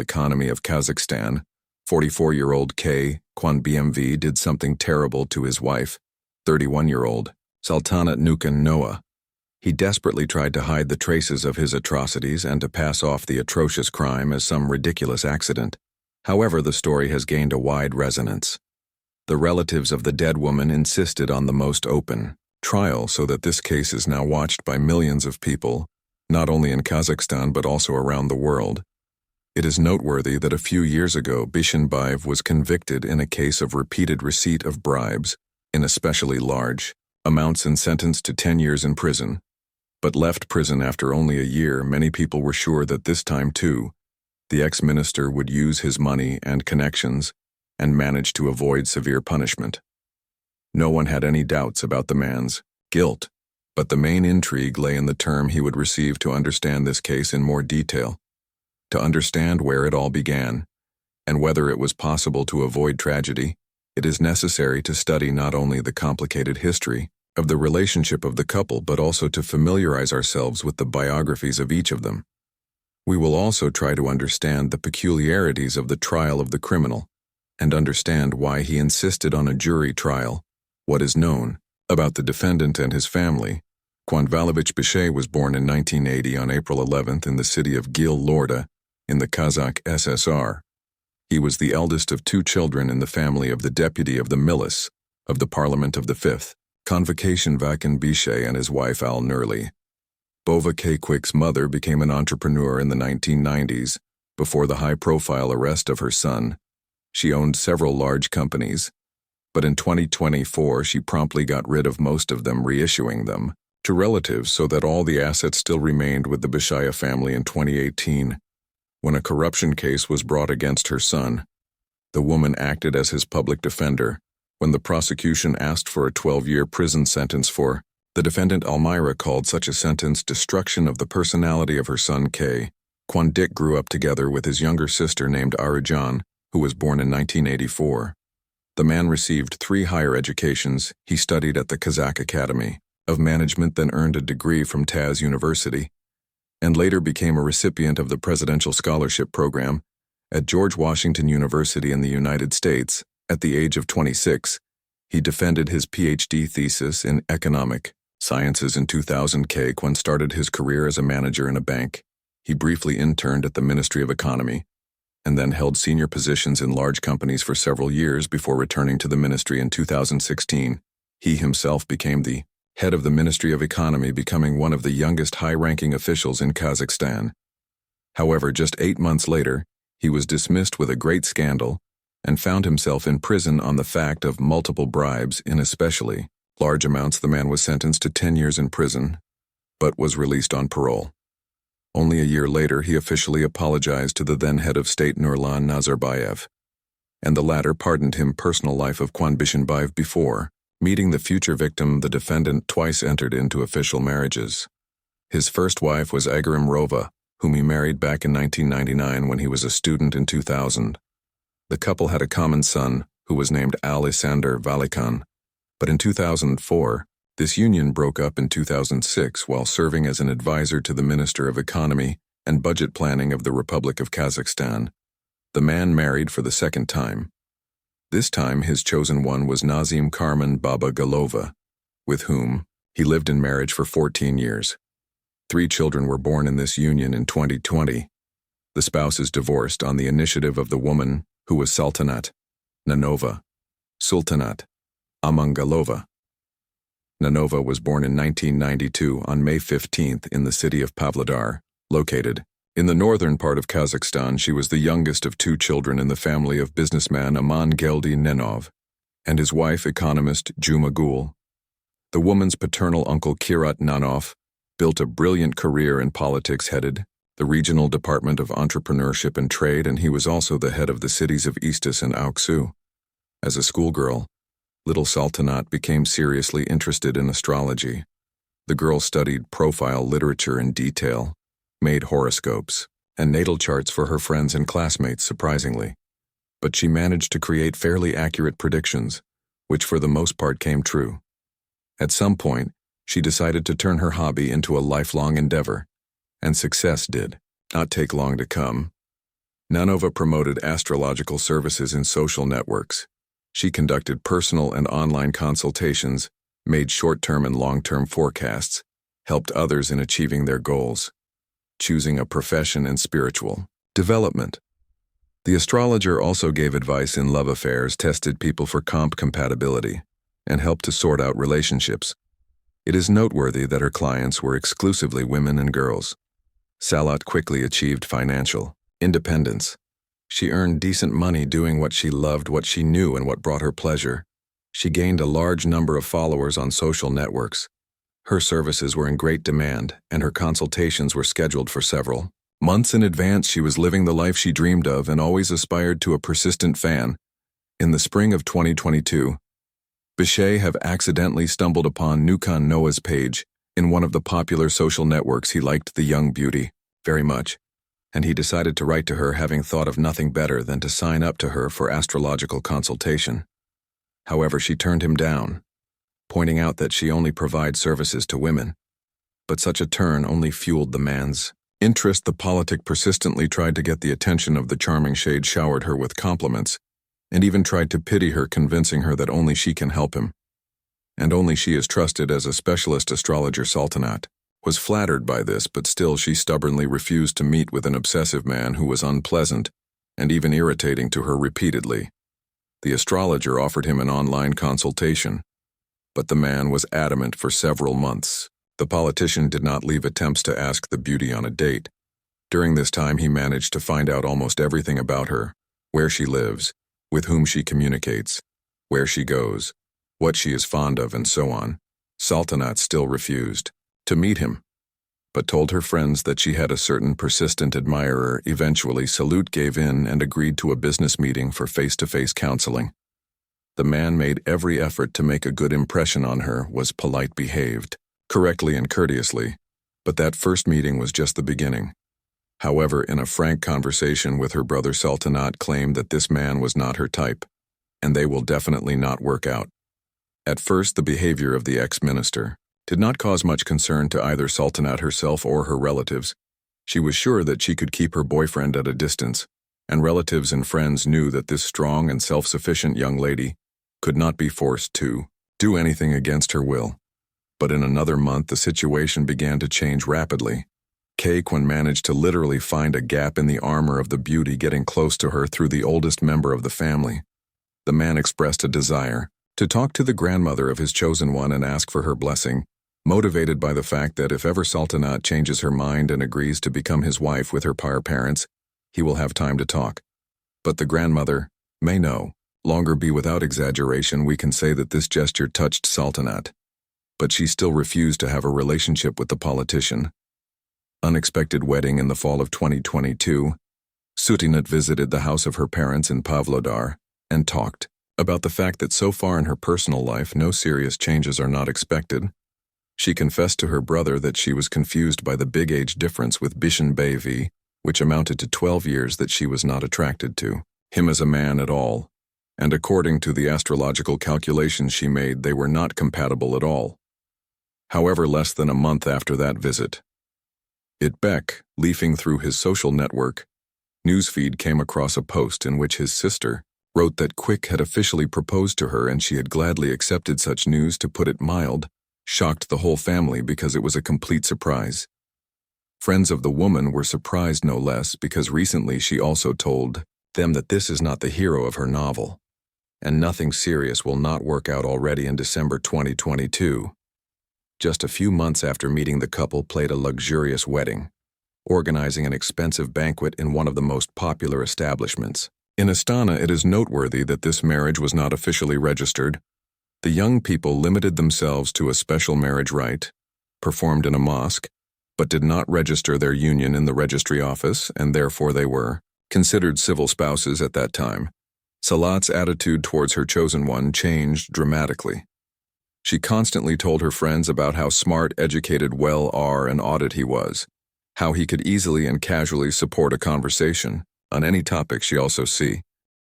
economy of Kazakhstan, 44-year-old Kuandyk Bishimbayev did something terrible to his wife, 31-year-old Saltanat Nukenova. He desperately tried to hide the traces of his atrocities and to pass off the atrocious crime as some ridiculous accident. However, the story has gained a wide resonance. The relatives of the dead woman insisted on the most open trial so that this case is now watched by millions of people, not only in Kazakhstan but also around the world. It is noteworthy that a few years ago Bishimbayev was convicted in a case of repeated receipt of bribes in especially large amounts and sentenced to 10 years in prison, but left prison after only a year. Many people were sure that this time too, the ex-minister would use his money and connections and manage to avoid severe punishment. No one had any doubts about the man's guilt, but the main intrigue lay in the term he would receive. To understand this case in more detail, to understand where it all began, and whether it was possible to avoid tragedy, it is necessary to study not only the complicated history of the relationship of the couple but also to familiarize ourselves with the biographies of each of them. We will also try to understand the peculiarities of the trial of the criminal and understand why he insisted on a jury trial. What is known about the defendant and his family. Kuandyk Bishimbayev was born in 1980 on April 11th in the city of Gil-Lorda in the Kazakh SSR. He was the eldest of 2 children in the family of the deputy of the Milis of the Parliament of the 5th Convocation Vakan Bishay and his wife Al-Nurli. Bova Kakwik's mother became an entrepreneur in the 1990s. Before the high-profile arrest of her son, she owned several large companies, but in 2024 she promptly got rid of most of them, reissuing them to relatives so that all the assets still remained with the Bishimbayev family. In 2018, when a corruption case was brought against her son, the woman acted as his public defender. When the prosecution asked for a 12-year prison sentence for the defendant, Almira called such a sentence destruction of the personality of her son Kuandyk grew up together with his younger sister named Arijan, who was born in 1984. The man received 3 higher educations. He studied at the Kazakh Academy of Management, then earned a degree from Taz University, and later became a recipient of the Presidential Scholarship Program at George Washington University in the United States. At the age of 26, he defended his PhD thesis in economic sciences. In 2000, Kuan started his career as a manager in a bank. He briefly interned at the Ministry of Economy and then held senior positions in large companies for several years before returning to the ministry in 2016. He himself became the head of the Ministry of Economy, becoming one of the youngest high-ranking officials in Kazakhstan. However, just 8 months later, he was dismissed with a great scandal and found himself in prison on the fact of multiple bribes in especially large amounts. The man was sentenced to 10 years in prison, but was released on parole. Only a year later, he officially apologized to the then head of state Nurlan Nazarbayev, and the latter pardoned him. Personal life of Kuandyk Bishimbayev. Before meeting the future victim, the defendant twice entered into official marriages. His first wife was Agarim Rova, whom he married back in 1999 when he was a student in 2000. The couple had a common son, who was named Alexander Valikan, but in 2004, this union broke up. In 2006 while serving as an advisor to the Minister of Economy and Budget Planning of the Republic of Kazakhstan. The man married for the second time. This time his chosen one was Nazim Karman Baba Galova, with whom he lived in marriage for 14 years. 3 children were born in this union. In 2020, the spouses divorced on the initiative of the woman, who was Saltanat Nukenova. Sultanat Amangalova. Nukenova was born in 1992 on May 15th in the city of Pavlodar, located in the northern part of Kazakhstan. She was the youngest of 2 children in the family of businessman Aman Geldy Nenov and his wife, economist Juma Gul. The woman's paternal uncle Kirat Nanov built a brilliant career in politics, headed the Regional Department of Entrepreneurship and Trade, and he was also the head of the cities of Istis and Auksu. As a schoolgirl, little Saltanat became seriously interested in astrology. The girl studied profile literature in detail, made horoscopes and natal charts for her friends and classmates, surprisingly. But she managed to create fairly accurate predictions, which for the most part came true. At some point, she decided to turn her hobby into a lifelong endeavor, and success did not take long to come. Nukenova promoted astrological services in social networks. She conducted personal and online consultations, made short-term and long-term forecasts, helped others in achieving their goals, choosing a profession and spiritual development. The astrologer also gave advice in love affairs, tested people for compatibility, and helped to sort out relationships. It is noteworthy that her clients were exclusively women and girls. Salat quickly achieved financial independence. She earned decent money doing what she loved, what she knew, and what brought her pleasure. She gained a large number of followers on social networks. Her services were in great demand, and her consultations were scheduled for several months in advance. She was living the life she dreamed of and always aspired to a persistent fan. In the spring of 2022, Bishimbayev accidentally stumbled upon Nukennova's page. In one of the popular social networks, he liked the young beauty very much, and he decided to write to her, having thought of nothing better than to sign up to her for astrological consultation. However, she turned him down, pointing out that she only provides services to women. But such a turn only fueled the man's interest. The politic persistently tried to get the attention of the charming shade, showered her with compliments, and even tried to pity her, convincing her that only she can help him, and only she is trusted as a specialist astrologer. Saltanat was flattered by this, but still she stubbornly refused to meet with an obsessive man who was unpleasant and even irritating to her repeatedly. The astrologer offered him an online consultation, but the man was adamant for several months. The politician did not leave attempts to ask the beauty on a date. During this time, he managed to find out almost everything about her: where she lives, with whom she communicates, where she goes, what she is fond of, and so on. Saltanat still refused to meet him, but told her friends that she had a certain persistent admirer. Eventually, Salut gave in and agreed to a business meeting for face-to-face counseling. The man made every effort to make a good impression on her, was polite, behaved correctly and courteously, but that first meeting was just the beginning. However, in a frank conversation with her brother, Saltanat claimed that this man was not her type, and they will definitely not work out. At first, the behavior of the ex-minister did not cause much concern to either Saltanat herself or her relatives. She was sure that she could keep her boyfriend at a distance, and relatives and friends knew that this strong and self-sufficient young lady could not be forced to do anything against her will. But in another month, the situation began to change rapidly. Kuandyk managed to literally find a gap in the armor of the beauty, getting close to her through the oldest member of the family. The man expressed a desire to talk to the grandmother of his chosen one and ask for her blessing, motivated by the fact that if ever Saltanat changes her mind and agrees to become his wife with her prior parents, he will have time to talk. But the grandmother may no longer be. Without exaggeration, we can say that this gesture touched Saltanat, but she still refused to have a relationship with the politician. Unexpected wedding. In the fall of 2022, Saltanat visited the house of her parents in Pavlodar and talked about the fact that so far in her personal life, no serious changes are not expected. She confessed to her brother that she was confused by the big age difference with Bishimbayev, which amounted to 12 years, that she was not attracted to him as a man at all, and according to the astrological calculations she made, they were not compatible at all. However, less than a month after that visit, Beck, leafing through his social network newsfeed, came across a post in which his sister wrote that Kuandyk had officially proposed to her, and she had gladly accepted such news. To put it mild, shocked the whole family because it was a complete surprise. Friends of the woman were surprised no less, because recently she also told them that this is not the hero of her novel, and nothing serious will not work out. Already in December 2022, just a few months after meeting, the couple planned a luxurious wedding, organizing an expensive banquet in one of the most popular establishments in Astana. It is noteworthy that this marriage was not officially registered. The young people limited themselves to a special marriage rite, performed in a mosque, but did not register their union in the registry office, and therefore they were considered civil spouses at that time. Salat's attitude towards her chosen one changed dramatically. She constantly told her friends about how smart, educated, and audit he was, how he could easily and casually support a conversation on any topic. She also